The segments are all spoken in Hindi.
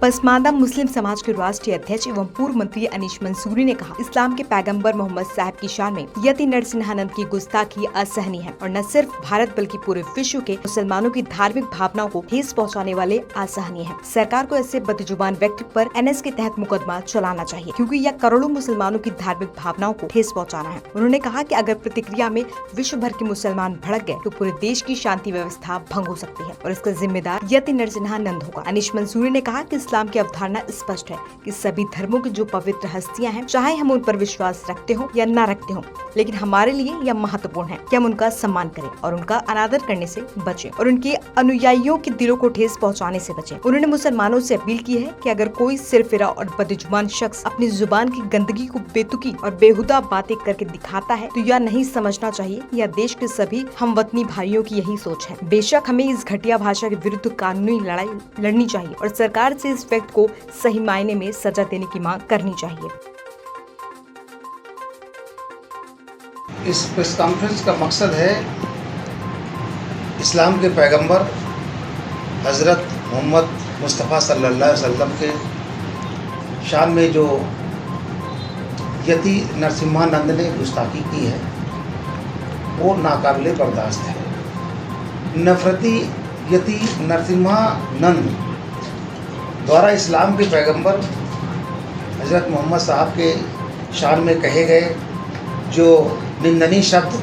पसमानदा मुस्लिम समाज के राष्ट्रीय अध्यक्ष एवं पूर्व मंत्री अनीश मंसूरी ने कहा, इस्लाम के पैगंबर मोहम्मद साहब की शान में यति नरसिंहानंद की गुस्ताखी असहनीय है और न सिर्फ भारत बल्कि पूरे विश्व के मुसलमानों की धार्मिक भावनाओं को ठेस पहुंचाने वाले असहनीय है। सरकार को ऐसे बदजुबान व्यक्ति पर एनएस के तहत मुकदमा चलाना चाहिए, क्योंकि यह करोड़ों मुसलमानों की धार्मिक भावनाओं को ठेस पहुँचाना है। उन्होंने कहा कि अगर प्रतिक्रिया में विश्व भर के मुसलमान भड़क गए तो पूरे देश की शांति व्यवस्था भंग हो सकती है और इसका जिम्मेदार यति नरसिंहानंद होगा। अनीश मंसूरी ने कहा कि इस्लाम की अवधारणा स्पष्ट है कि सभी धर्मों की जो पवित्र हस्तियां हैं, चाहे हम उन पर विश्वास रखते हो या न रखते हो, लेकिन हमारे लिए यह महत्वपूर्ण है कि हम उनका सम्मान करें और उनका अनादर करने से बचें और उनके अनुयायियों के दिलों को ठेस पहुंचाने से बचें। उन्होंने मुसलमानों से अपील की है कि अगर कोई सिरफिरा और बदजुबान शख्स अपनी जुबान की गंदगी को बेतुकी और बेहुदा बातें करके दिखाता है तो यह नहीं समझना चाहिए यह देश के सभी हमवतनी भाइयों की यही सोच है। बेशक हमें इस घटिया भाषा के विरुद्ध कानूनी लड़ाई लड़नी चाहिए और सरकार से इस व्यक्ति को सही मायने में सजा देने की मांग करनी चाहिए। इस प्रेस कॉन्फ्रेंस का मकसद है इस्लाम के पैगंबर हज़रत मोहम्मद मुस्तफ़ा सल्लल्लाहु अलैहि वसल्लम के शान में जो यति नरसिम्हानंद ने गुस्ताखी की है वो नाकाबिले बर्दाश्त है। नफरती यति नरसिम्हानंद द्वारा इस्लाम के पैगंबर हज़रत मोहम्मद साहब के शान में कहे गए जो निंदनीय शब्द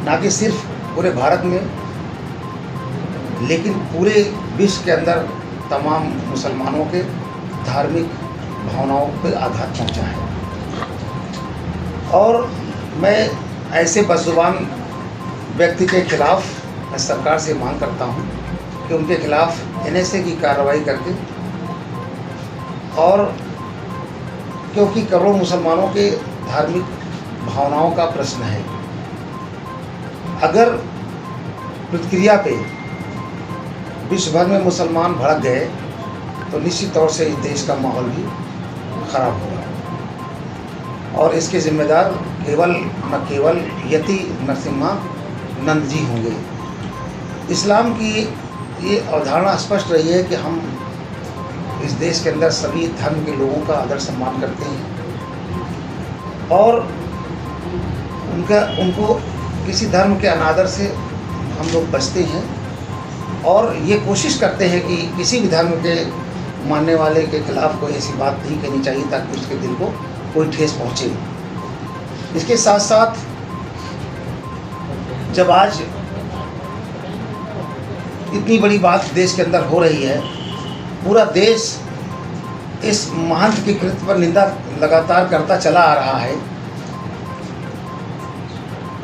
ना कि सिर्फ पूरे भारत में लेकिन पूरे विश्व के अंदर तमाम मुसलमानों के धार्मिक भावनाओं पर आघात पहुंचा है। और मैं ऐसे बदजुबान व्यक्ति के खिलाफ सरकार से मांग करता हूं कि उनके खिलाफ एनएसए की कार्रवाई करके, और क्योंकि करोड़ों मुसलमानों के धार्मिक भावनाओं का प्रश्न है, अगर प्रतिक्रिया पे विश्व भर में मुसलमान भड़क गए तो निश्चित तौर से इस देश का माहौल भी खराब होगा और इसके जिम्मेदार केवल यति नरसिम्हानंद जी होंगे। इस्लाम की ये अवधारणा स्पष्ट रही है कि हम इस देश के अंदर सभी धर्म के लोगों का आदर सम्मान करते हैं और उनको किसी धर्म के अनादर से हम लोग बचते हैं और ये कोशिश करते हैं कि किसी भी धर्म के मानने वाले के खिलाफ कोई ऐसी बात नहीं कहनी चाहिए ताकि उसके दिल को कोई ठेस पहुँचे। इसके साथ साथ जब आज इतनी बड़ी बात देश के अंदर हो रही है, पूरा देश इस महंत की कृत्य पर निंदा लगातार करता चला आ रहा है,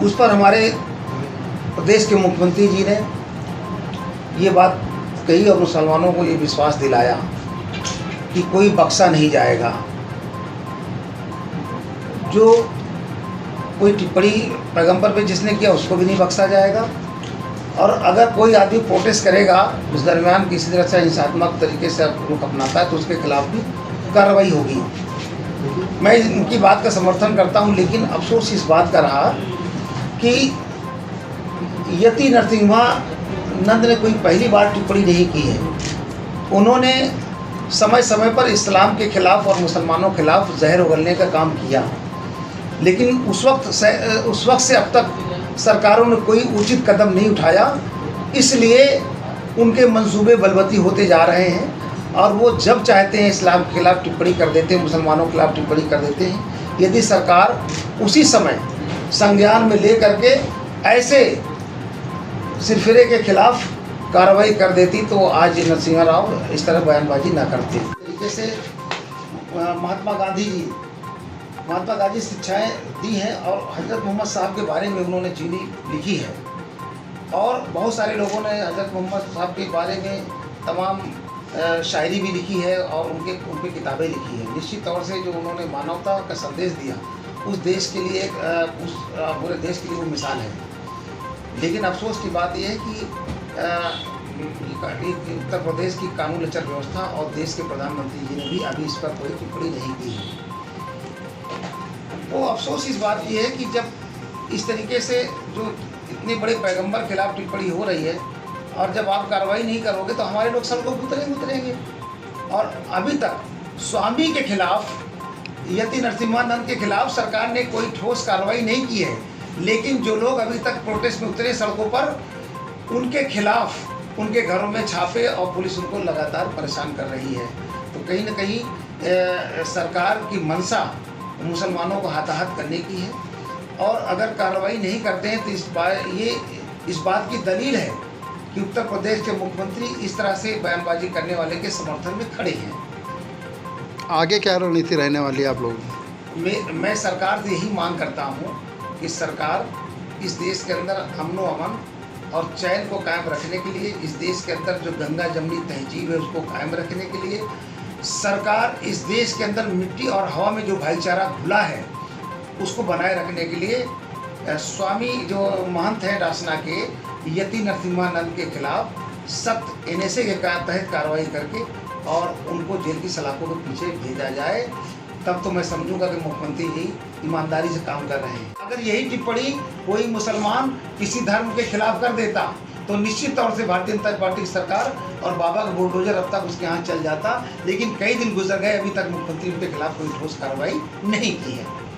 उस पर हमारे प्रदेश के मुख्यमंत्री जी ने ये बात कही और मुसलमानों को ये विश्वास दिलाया कि कोई बख्शा नहीं जाएगा। जो कोई टिप्पणी पैगंबर पे जिसने किया उसको भी नहीं बख्शा जाएगा और अगर कोई आदमी प्रोटेस्ट करेगा उस दरमियान किसी तरह से हिंसात्मक तरीके से रुख अपनाता है तो उसके खिलाफ भी कार्रवाई होगी। मैं इनकी बात का समर्थन करता हूं, लेकिन अफसोस इस बात का रहा कि यति नरसिम्हानंद ने कोई पहली बार टिप्पणी नहीं की है। उन्होंने समय समय पर इस्लाम के खिलाफ और मुसलमानों के खिलाफ जहर उगलने का काम किया, लेकिन उस वक्त से अब तक सरकारों ने कोई उचित कदम नहीं उठाया, इसलिए उनके मंसूबे बलवती होते जा रहे हैं और वो जब चाहते हैं इस्लाम के खिलाफ टिप्पणी कर देते हैं, मुसलमानों के खिलाफ टिप्पणी कर देते हैं। यदि सरकार उसी समय संज्ञान में ले करके ऐसे सिरफिरे के खिलाफ कार्रवाई कर देती तो आज नरसिम्हा राव इस तरह बयानबाजी ना करते। तरीके से महात्मा गांधी शिक्षाएं दी हैं और हज़रत मोहम्मद साहब के बारे में उन्होंने जीवनी लिखी है और बहुत सारे लोगों ने हज़रत मोहम्मद साहब के बारे में तमाम शायरी भी लिखी है और उनके किताबें लिखी है। निश्चित तौर से जो उन्होंने मानवता का संदेश दिया उस देश के लिए उस पूरे देश के लिए वो मिसाल है। लेकिन अफसोस की बात यह है कि उत्तर प्रदेश की कानून लचर व्यवस्था और देश के प्रधानमंत्री जी ने भी अभी इस पर कोई टिप्पणी नहीं की है। वो अफसोस इस बात की है कि जब इस तरीके से जो इतने बड़े पैगंबर खिलाफ टिप्पणी हो रही है और जब आप कार्रवाई नहीं करोगे तो हमारे लोग सड़कों पर उतरेंगे। और अभी तक स्वामी के खिलाफ, यति नरसिम्हानंद के खिलाफ सरकार ने कोई ठोस कार्रवाई नहीं की है। लेकिन जो लोग अभी तक प्रोटेस्ट में उतरे सड़कों पर, उनके खिलाफ उनके घरों में छापे और पुलिस उनको लगातार परेशान कर रही है। तो कहीं न कहीं सरकार की मंशा मुसलमानों को हताहत करने की है, और अगर कार्रवाई नहीं करते हैं तो इस बात की दलील है कि उत्तर प्रदेश के मुख्यमंत्री इस तरह से बयानबाजी करने वाले के समर्थन में खड़े हैं। आगे क्या रणनीति रहने वाली है आप लोगों की? मैं सरकार से यही मांग करता हूँ कि सरकार इस देश के अंदर अमन अमन और चैन को कायम रखने के लिए, इस देश के अंदर जो गंगा जमनी तहजीब है उसको कायम रखने के लिए, सरकार इस देश के अंदर मिट्टी और हवा में जो भाईचारा घुला है उसको बनाए रखने के लिए स्वामी जो महंत हैं डासना के, यति नरसिम्हानंद के खिलाफ सख्त NSA के तहत कार्रवाई करके और उनको जेल की सलाखों के पीछे भेजा जाए। तब तो मैं समझूंगा कि मुख्यमंत्री जी ईमानदारी से काम कर रहे हैं। अगर यही टिप्पणी कोई मुसलमान किसी धर्म के खिलाफ कर देता तो निश्चित तौर से भारतीय जनता पार्टी की सरकार और बाबा का बुलडोजर अब तक उसके यहाँ चल जाता। लेकिन कई दिन गुजर गए, अभी तक मुख्यमंत्री उनके खिलाफ कोई ठोस कार्रवाई नहीं की है।